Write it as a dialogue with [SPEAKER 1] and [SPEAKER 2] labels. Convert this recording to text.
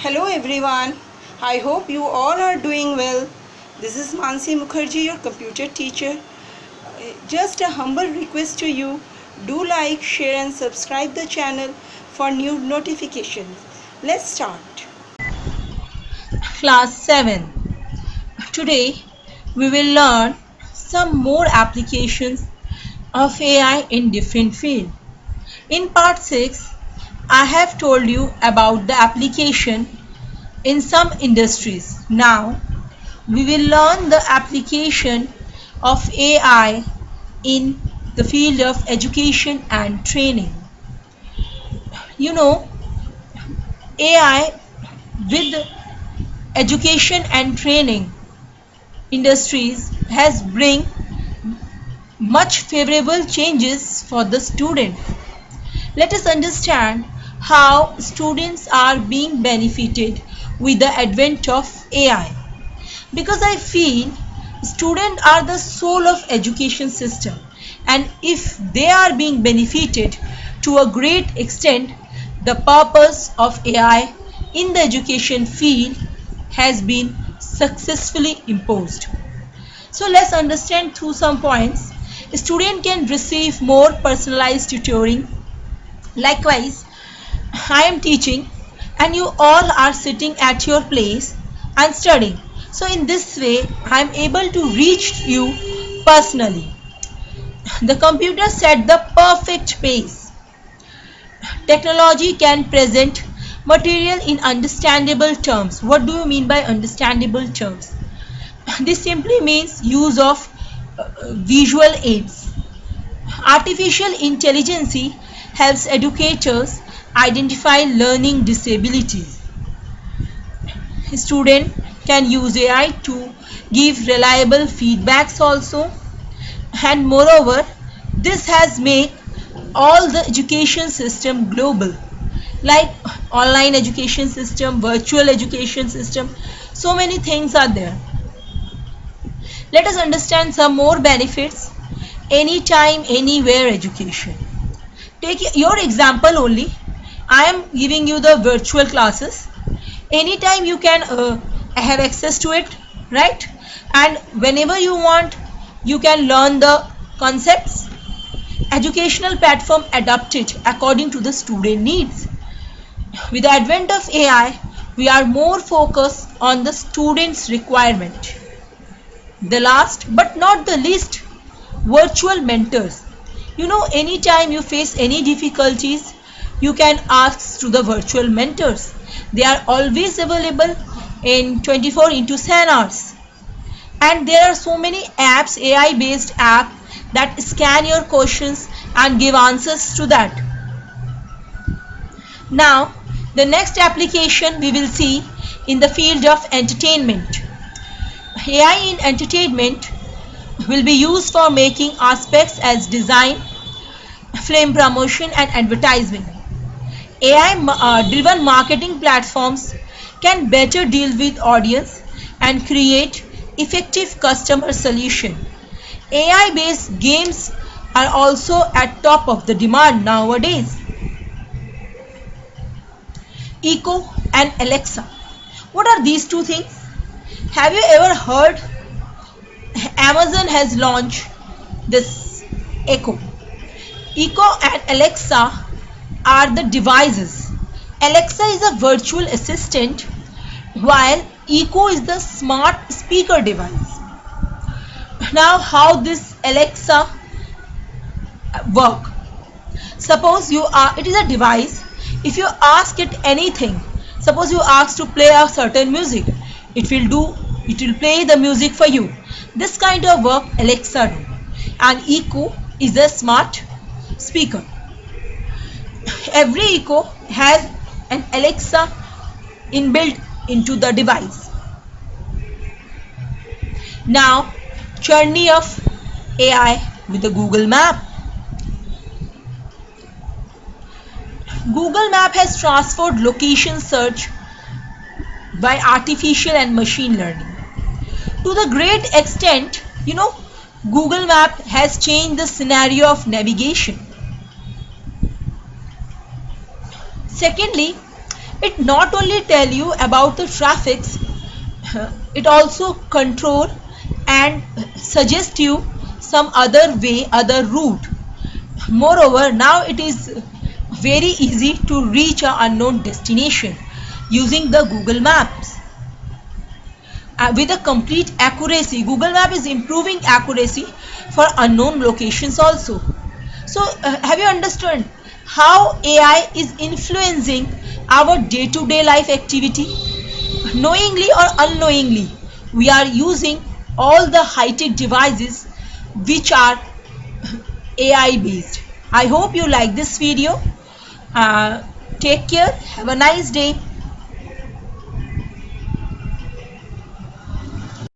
[SPEAKER 1] Hello everyone. I hope you all are doing well. This is Mansi Mukherjee, your computer teacher. Just a humble request to you. Do like, share and subscribe the channel for new notifications. Let's start.
[SPEAKER 2] Class 7. Today we will learn some more applications of AI in different fields. In part 6, I have told you about the application in some industries. Now we will learn the application of AI in the field of education and training. You know, AI with education and training industries has bring much favorable changes for the student. Let us understand how students are being benefited with the advent of AI. Because I feel students are the soul of education system, and if they are being benefited to a great extent, the purpose of AI in the education field has been successfully imposed. So let's understand through some points. A student can receive more personalized tutoring. Likewise, I am teaching and you all are sitting at your place and studying. So in this way, I am able to reach you personally. The computer set the perfect pace. Technology can present material in understandable terms. What do you mean by understandable terms? This simply means use of visual aids. Artificial intelligence helps educators identify learning disabilities. Students can use AI to give reliable feedbacks also, and moreover this has made all the education system global, like online education system, virtual education system, so many things are there. Let us understand some more benefits. Anytime anywhere education. Take your example only. I am giving you the virtual classes. Anytime you can have access to it, right? And whenever you want, you can learn the concepts. Educational platform adapted according to the student needs. With the advent of AI, we are more focused on the student's requirement. The last but not the least, virtual mentors. You know, anytime you face any difficulties, you can ask to the virtual mentors. They are always available in 24 into 7 hours. And there are so many apps, AI based app, that scan your questions and give answers to that. Now the next application we will see in the field of entertainment. AI in entertainment will be used for making aspects as design, film promotion and advertisement. AI driven marketing platforms can better deal with audience and create effective customer solution. AI based games are also at top of the demand nowadays. Echo and Alexa. What are these two things? Have you ever heard Amazon has launched this Echo? Echo and Alexa are the devices. Alexa is a virtual assistant while Echo is the smart speaker device. Now how this Alexa work? Suppose it is a device. If you ask it anything, suppose you ask to play a certain music, it will play the music for you. This kind of work Alexa do. And Echo is a smart speaker. Every Echo has an Alexa inbuilt into the device. Now journey of AI with the Google Map. Google Map has transformed location search by artificial and machine learning. To the great extent, Google Map has changed the scenario of navigation. Secondly, It not only tell you about the traffics, it also control and suggest you some other way, other route. Moreover, now it is very easy to reach an unknown destination using the Google Maps. With a complete accuracy, Google Map is improving accuracy for unknown locations also. So have you understood how AI is influencing our day-to-day life activity? Knowingly or unknowingly, we are using all the high-tech devices which are AI based. I hope you like this video. Take care. Have a nice day.